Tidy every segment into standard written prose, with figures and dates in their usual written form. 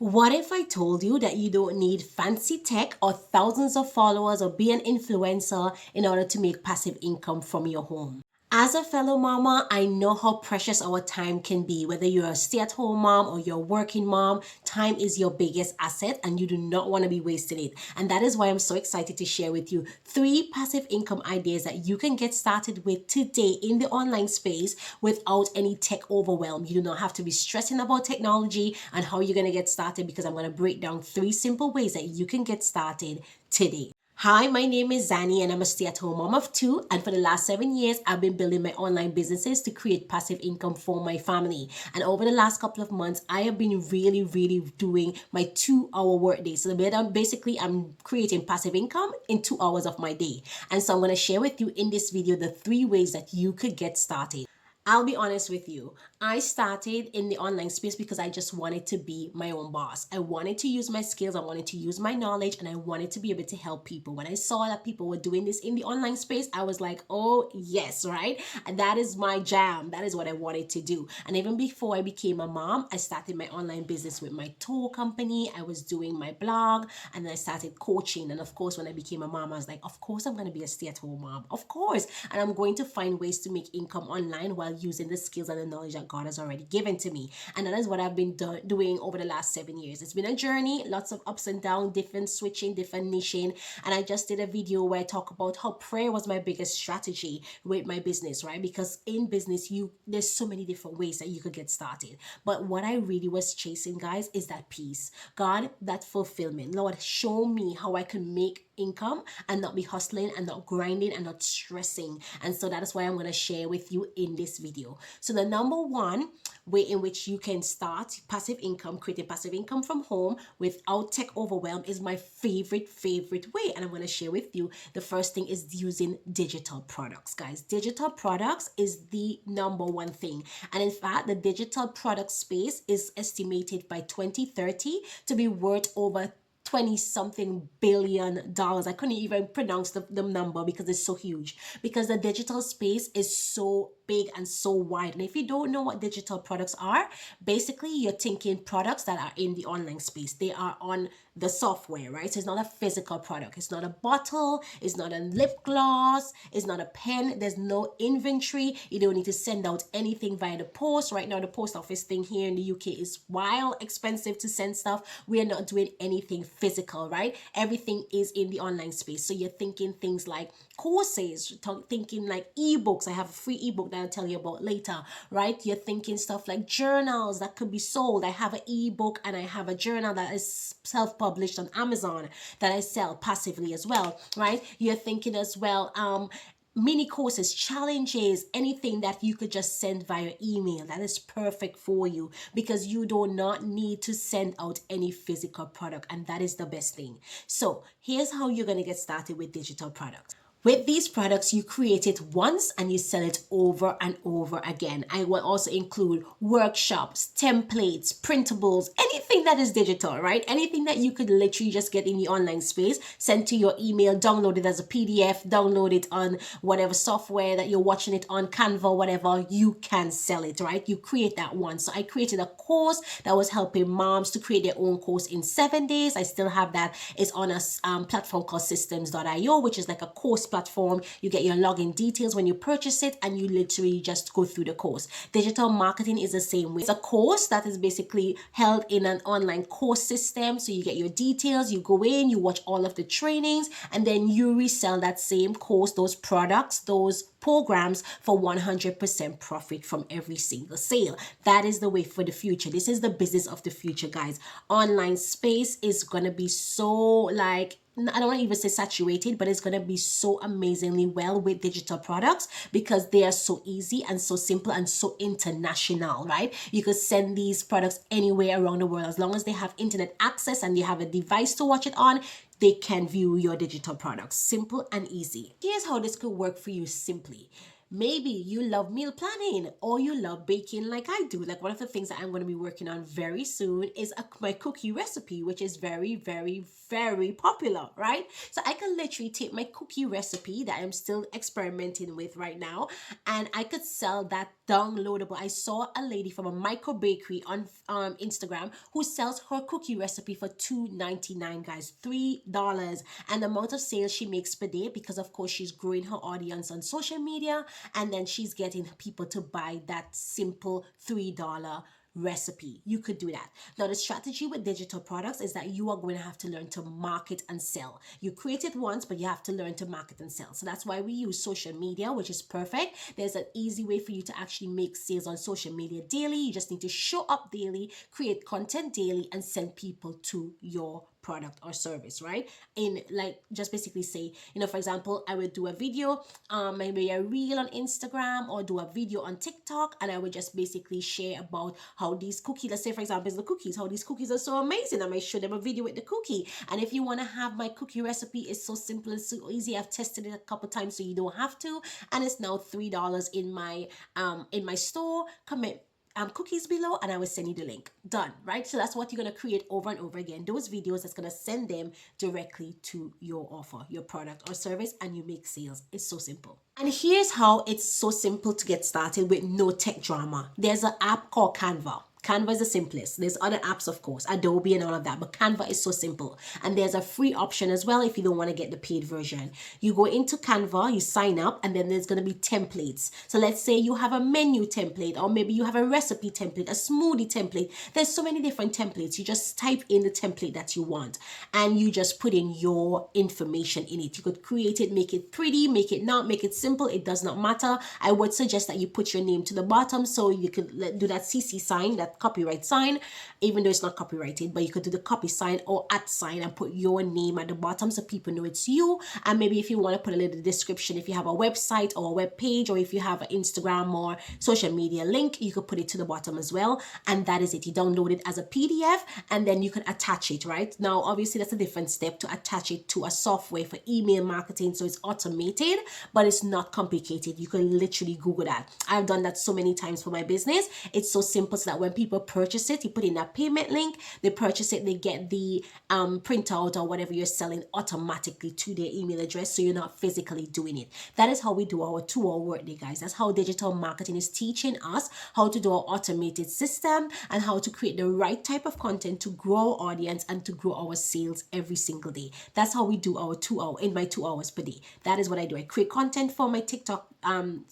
What if I told you that you don't need fancy tech or thousands of followers or be an influencer in order to make passive income from your home? As a fellow mama, I know how precious our time can be. Whether you're a stay-at-home mom or you're a working mom, time is your biggest asset and you do not want to be wasting it. And that is why I'm so excited to share with you 3 passive income ideas that you can get started with today in the online space without any tech overwhelm. You do not have to be stressing about technology and how you're going to get started, because I'm going to break down 3 simple ways that you can get started today. Hi, my name is Zani and I'm a stay-at-home mom of 2, and for the last 7 years I've been building my online businesses to create passive income for my family. And over the last couple of months I have been really doing my 2-hour workday. So basically I'm creating passive income in 2 hours of my day. And so I'm going to share with you in this video the 3 ways that you could get started. I'll be honest with you. I started in the online space because I just wanted to be my own boss. I wanted to use my skills, I wanted to use my knowledge, and I wanted to be able to help people. When I saw that people were doing this in the online space, I was like, oh yes, right? And that is my jam. That is what I wanted to do. And even before I became a mom, I started my online business with my tour company. I was doing my blog and then I started coaching. And of course, when I became a mom, I was like, of course I'm going to be a stay-at-home mom. Of course. And I'm going to find ways to make income online while using the skills and the knowledge that God has already given to me. And that is what I've been doing over the last 7 years. It's been a journey, lots of ups and downs, different switching, different niching. And I just did a video where I talk about how prayer was my biggest strategy with my business, right? Because in business, there's so many different ways that you could get started. But what I really was chasing, guys, is that peace. God, that fulfillment. Lord, show me how I can make income and not be hustling and not grinding and not stressing. And so that is why I'm going to share with you in this video. So the number one way in which you can start passive income, creating passive income from home without tech overwhelm, is my favorite way. And I'm going to share with you. The first thing is using digital products, guys. Digital products is the number one thing. And in fact, the digital product space is estimated by 2030 to be worth over 20 something billion dollars. I couldn't even pronounce the number because it's so huge, because the digital space is so big and so wide. And if you don't know what digital products are, basically you're thinking products that are in the online space. They are on the software, right? So it's not a physical product. It's not a bottle. It's not a lip gloss. It's not a pen. There's no inventory. You don't need to send out anything via the post. Right now, the post office thing here in the UK is wild expensive to send stuff. We are not doing anything physical, right? Everything is in the online space. So you're thinking things like courses, thinking like ebooks. I have a free ebook that I'll tell you about later, right? You're thinking stuff like journals that could be sold. I have an ebook and I have a journal that is self-published on Amazon that I sell passively as well, right? You're thinking as well, mini courses, challenges, anything that you could just send via email. That is perfect for you because you do not need to send out any physical product, and that is the best thing. So here's how you're going to get started with digital products. With these products, you create it once and you sell it over and over again. I will also include workshops, templates, printables, anything that is digital, right? Anything that you could literally just get in the online space, send to your email, download it as a PDF, download it on whatever software that you're watching it on, Canva, whatever, you can sell it, right? You create that once. So I created a course that was helping moms to create their own course in 7 days. I still have that. It's on a platform called systems.io, which is like a course platform. You get your login details when you purchase it and you literally just go through the course. Digital marketing is the same way. It's a course that is basically held in an online course system. So you get your details, you go in, you watch all of the trainings, and then you resell that same course, those products, those programs for 100% profit from every single sale. That is the way for the future. This is the business of the future, guys. Online space is going to be so, like, I don't want to even say saturated, but it's going to be so amazingly well with digital products because they are so easy and so simple and so international, right? You could send these products anywhere around the world as long as they have internet access and you have a device to watch it on. They can view your digital products. Simple and easy. Here's how this could work for you simply. Maybe you love meal planning or you love baking like I do. Like one of the things that I'm going to be working on very soon is my cookie recipe, which is very popular, right? So I can literally take my cookie recipe that I'm still experimenting with right now and I could sell that downloadable. I saw a lady from a micro bakery on Instagram who sells her cookie recipe for $2.99, guys, $3. And the amount of sales she makes per day, because of course she's growing her audience on social media, and then she's getting people to buy that simple $3 recipe. You could do that. Now, the strategy with digital products is that you are going to have to learn to market and sell. You create it once, but you have to learn to market and sell. So that's why we use social media, which is perfect. There's an easy way for you to actually make sales on social media daily. You just need to show up daily, create content daily, and send people to your product or service, right? In like, just basically say, for example, I would do a video, maybe a reel on Instagram, or do a video on TikTok, and I would just basically share about how these cookies, let's say for example, is the cookies, how these cookies are so amazing. I might show them a video with the cookie. And if you want to have my cookie recipe, it's so simple and so easy. I've tested it a couple times, so you don't have to. And it's now $3 in my store. Comment cookies below and I will send you the link. Done, right? So that's what you're going to create over and over again. Those videos that's going to send them directly to your offer, your product or service, and you make sales. It's so simple. And here's how it's so simple to get started with no tech drama. There's an app called Canva. Canva is the simplest. There's other apps, of course, Adobe and all of that, but Canva is so simple. And there's a free option as well if you don't want to get the paid version. You go into Canva, you sign up, and then there's going to be templates. So let's say you have a menu template, or maybe you have a recipe template, a smoothie template. There's so many different templates. You just type in the template that you want, and you just put in your information in it. You could create it, make it pretty, make it not, make it simple. It does not matter. I would suggest that you put your name to the bottom, so you could do that CC sign, that copyright sign, even though it's not copyrighted, but you could do the copy sign or at sign and put your name at the bottom so people know it's you. And maybe if you want to put a little description, if you have a website or a web page, or if you have an Instagram or social media link, you could put it to the bottom as well. And that is it. You download it as a PDF, and then you can attach it, right? Now, obviously that's a different step, to attach it to a software for email marketing. So it's automated, but it's not complicated. You can literally Google that. I've done that so many times for my business. It's so simple, so that when people purchase it, you put in that payment link, they purchase it, they get the printout or whatever you're selling automatically to their email address, so you're not physically doing it. That is how we do our 2-hour workday, guys. That's how digital marketing is teaching us how to do our automated system and how to create the right type of content to grow our audience and to grow our sales every single day. That's how we do our 2 hour in my 2 hours per day. That is what I do. I create content for my TikTok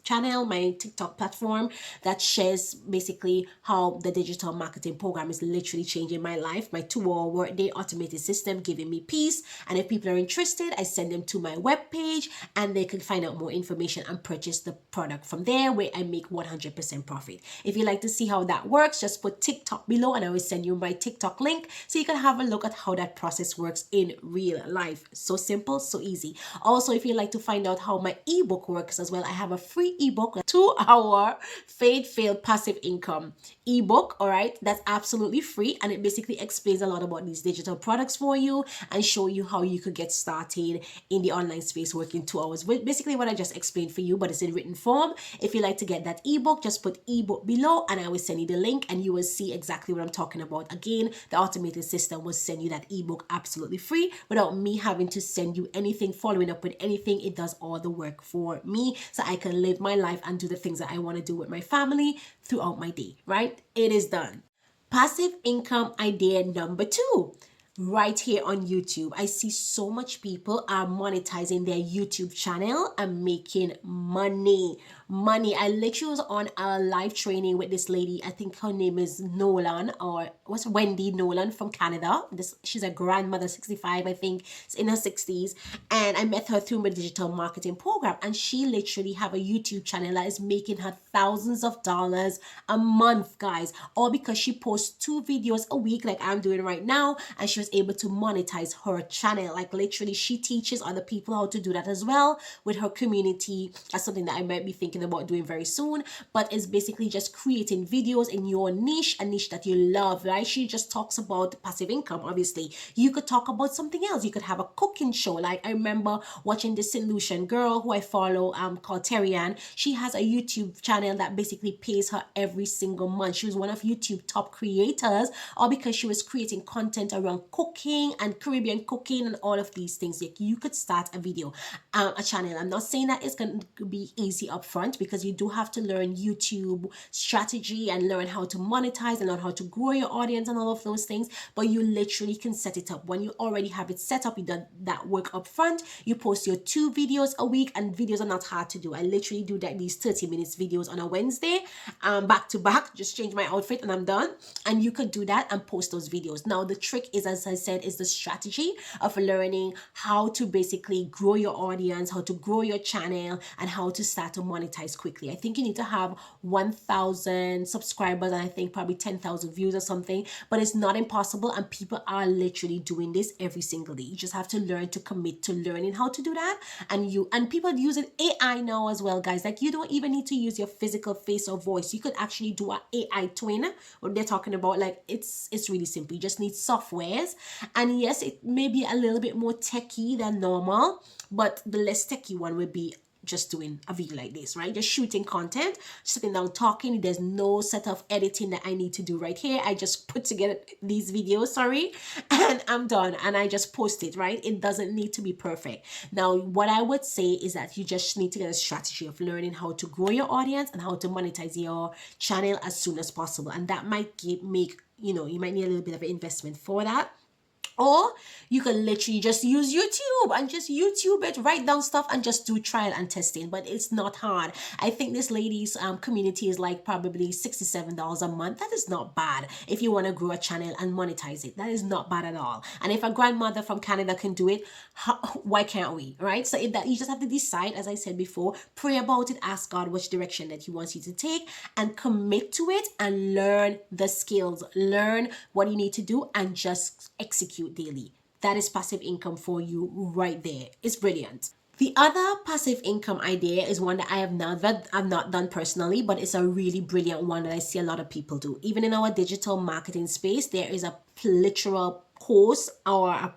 channel, my TikTok platform, that shares basically how the digital marketing program is literally changing my life. My 2-hour workday automated system giving me peace. And if people are interested, I send them to my webpage and they can find out more information and purchase the product from there, where I make 100% profit. If you like to see how that works, just put TikTok below and I will send you my TikTok link so you can have a look at how that process works in real life. So simple, so easy. Also, if you like to find out how my ebook works as well, I have a free ebook, a 2-hour failed passive income ebook. All right, that's absolutely free, and it basically explains a lot about these digital products for you and show you how you could get started in the online space working 2 hours. Basically what I just explained for you, but it's in written form. If you like to get that ebook, just put ebook below and I will send you the link and you will see exactly what I'm talking about. Again, the automated system will send you that ebook absolutely free without me having to send you anything, following up with anything. It does all the work for me so I can live my life and do the things that I want to do with my family throughout my day, right? It is done. Passive income idea number 2. Right here on YouTube, I see so much people are monetizing their YouTube channel and making money. I literally was on a live training with this lady. I think her name is Nolan, or what's Wendy Nolan from Canada. She's a grandmother, 65, I think, in her 60s. And I met her through my digital marketing program. And she literally have a YouTube channel that is making her thousands of dollars a month, guys. All because she posts 2 videos a week like I'm doing right now. And she was able to monetize her channel. Like literally, she teaches other people how to do that as well with her community. That's something that I might be thinking about doing very soon, but it's basically just creating videos in your niche, a niche that you love, right? She just talks about passive income. Obviously, you could talk about something else. You could have a cooking show. Like I remember watching this Solution girl who I follow called Terrian. She has a YouTube channel that basically pays her every single month. She was one of YouTube top creators, all because she was creating content around cooking and Caribbean cooking and all of these things. Like you could start a channel. I'm not saying that it's going to be easy up front. upfront because you do have to learn YouTube strategy and learn how to monetize and learn how to grow your audience and all of those things. But you literally can set it up. When you already have it set up, you done that work up front. You post your 2 videos a week, and videos are not hard to do. I literally do that these 30 minutes videos on a Wednesday, back to back, just change my outfit and I'm done. And you could do that and post those videos. Now the trick is, as I said, is the strategy of learning how to basically grow your audience, how to grow your channel, and how to start to monetize quickly. I think you need to have 1,000 subscribers and I think probably 10,000 views or something, but it's not impossible, and people are literally doing this every single day. You just have to learn to commit to learning how to do that. And people using AI now as well, guys. Like, you don't even need to use your physical face or voice. You could actually do an AI twin, what they're talking about. Like, it's really simple. You just need softwares, and yes, it may be a little bit more techy than normal, but the less techy one would be just doing a video like this, right? Just shooting content, sitting down talking. There's no set of editing that I need to do right here. I just put together these videos, sorry, and I'm done, and I just post it, right? It doesn't need to be perfect. Now, what I would say is that you just need to get a strategy of learning how to grow your audience and how to monetize your channel as soon as possible, and that might make, you might need a little bit of an investment for that. Or you can literally just use YouTube and just YouTube it, write down stuff and just do trial and testing. But it's not hard. I think this lady's community is like probably $67 a month. That is not bad if you want to grow a channel and monetize it. That is not bad at all. And if a grandmother from Canada can do it, why can't we, right? So that you just have to decide, as I said before, pray about it, ask God which direction that He wants you to take, and commit to it and learn the skills, learn what you need to do, and just execute daily. That is passive income for you right there. It's brilliant. The other passive income idea is one that I've not done personally, but it's a really brilliant one that I see a lot of people do. Even in our digital marketing space, there is a literal course or a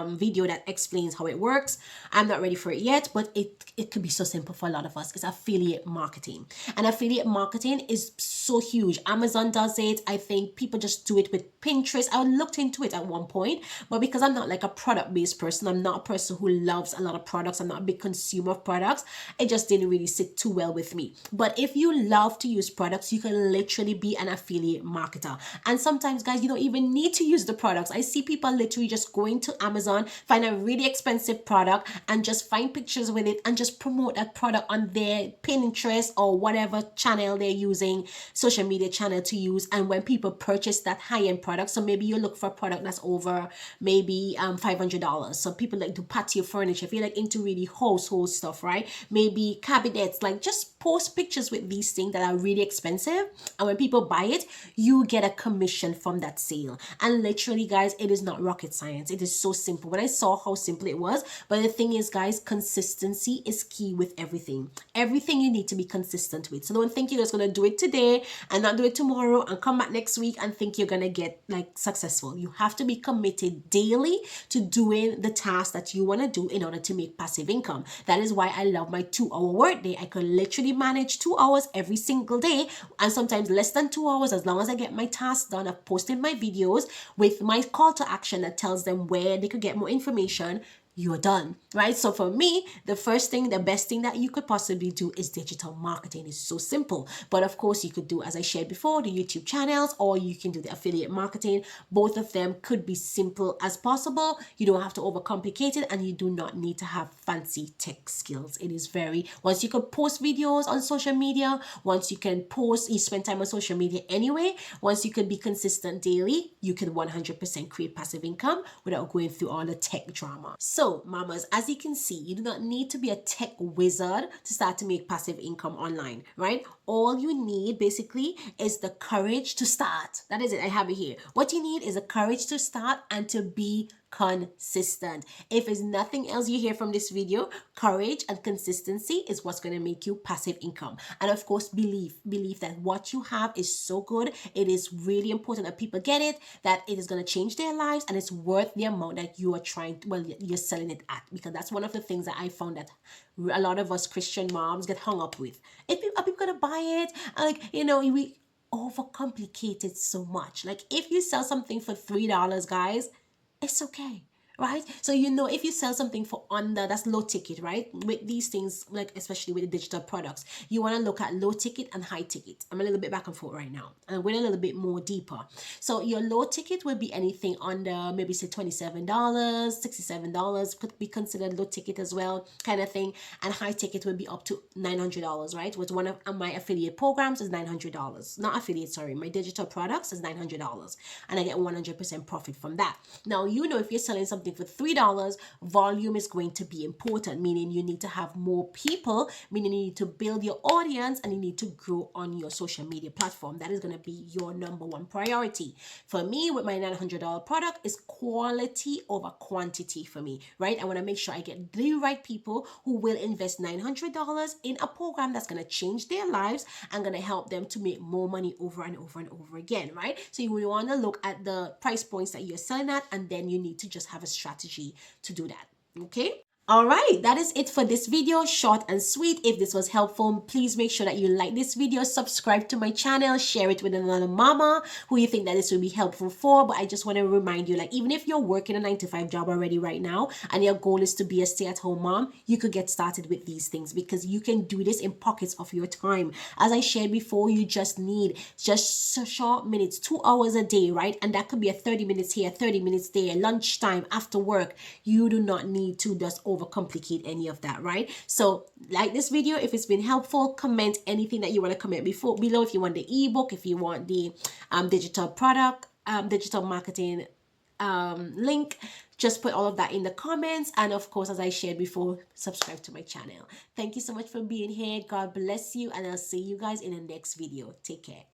video that explains how it works. I'm not ready for it yet, but it could be so simple for a lot of us. It's affiliate marketing. And affiliate marketing is so huge. Amazon does it. I think people just do it with Pinterest. I looked into it at one point, but because I'm not like a product-based person, I'm not a person who loves a lot of products, I'm not a big consumer of products, it just didn't really sit too well with me. But if you love to use products, you can literally be an affiliate marketer. And sometimes, guys, you don't even need to use the products. I see people literally just going to Amazon, find a really expensive product and just find pictures with it and just promote that product on their Pinterest or whatever channel they're using, social media channel to use. And when people purchase that high-end product, so maybe you look for a product that's over maybe $500. So people like to patio furniture, if you're like into really household stuff, right? Maybe cabinets, like just post pictures with these things that are really expensive. And when people buy it, you get a commission from that sale. And literally, guys, it is not rocket science. It is so simple. When I saw how simple it was, but the thing is, guys, consistency is key with everything. Everything you need to be consistent with. So don't think you're just going to do it today and not do it tomorrow and come back next week and think you're going to get like successful. You have to be committed daily to doing the task that you want to do in order to make passive income. That is why I love my 2-hour workday. I could literally manage 2 hours every single day, and sometimes less than 2 hours, as long as I get my tasks done. I've posted my videos with my call to action that tells them where they could get more information. You're done, right? So for me, the best thing that you could possibly do is digital marketing. It's so simple. But of course, you could do, as I shared before, the YouTube channels, or you can do the affiliate marketing. Both of them could be simple as possible. You don't have to overcomplicate it, and you do not need to have fancy tech skills. It is once you can post videos on social media, once you can you spend time on social media anyway, once you can be consistent daily, you can 100% create passive income without going through all the tech drama. So, mamas, as you can see, you do not need to be a tech wizard to start to make passive income online, right? All you need basically is the courage to start. That is it. I have it here. What you need is the courage to start and to be consistent. If there's nothing else you hear from this video, courage and consistency is what's going to make you passive income. And of course, believe that what you have is so good. It is really important that people get it, that it is going to change their lives, and it's worth the amount that you are you're selling it at. Because that's one of the things that I found that a lot of us Christian moms get hung up with. If people, are people going to buy it? Like, we overcomplicate it so much. Like, if you sell something for $3, guys, it's okay, right? So you know, if you sell something for under, that's low ticket, right? With these things, like especially with the digital products, you want to look at low ticket and high ticket. I'm a little bit back and forth right now, and we're a little bit more deeper. So your low ticket would be anything under maybe say $27, $67 could be considered low ticket as well, kind of thing. And high ticket would be up to $900, right? With one of my affiliate programs is $900. Not affiliate, sorry, my digital products is $900, and I get 100% profit from that. Now, you know, if you're selling something for $3, volume is going to be important, meaning you need to have more people, meaning you need to build your audience and you need to grow on your social media platform. That is going to be your number one priority. For me, with my $900 product, is quality over quantity for me, right? I want to make sure I get the right people who will invest $900 in a program that's going to change their lives and going to help them to make more money over and over and over again, right? So you want to look at the price points that you're selling at, and then you need to just have a strategy to do that. Okay. All right, that is it for this video, short and sweet. If this was helpful, please make sure that you like this video, subscribe to my channel, share it with another mama who you think that this will be helpful for. But I just want to remind you, like, even if you're working a 9-to-5 job already right now and your goal is to be a stay-at-home mom, you could get started with these things because you can do this in pockets of your time. As I shared before, you just need just short minutes, 2 hours a day, right? And that could be a 30 minutes here, 30 minutes there, lunchtime, after work. You do not need to just overcomplicate any of that, right? So like this video if it's been helpful. Comment anything that you want to comment below. If you want the ebook, if you want the digital product, digital marketing link, just put all of that in the comments. And of course, as I shared before, subscribe to my channel. Thank you so much for being here. God bless you, and I'll see you guys in the next video. Take care.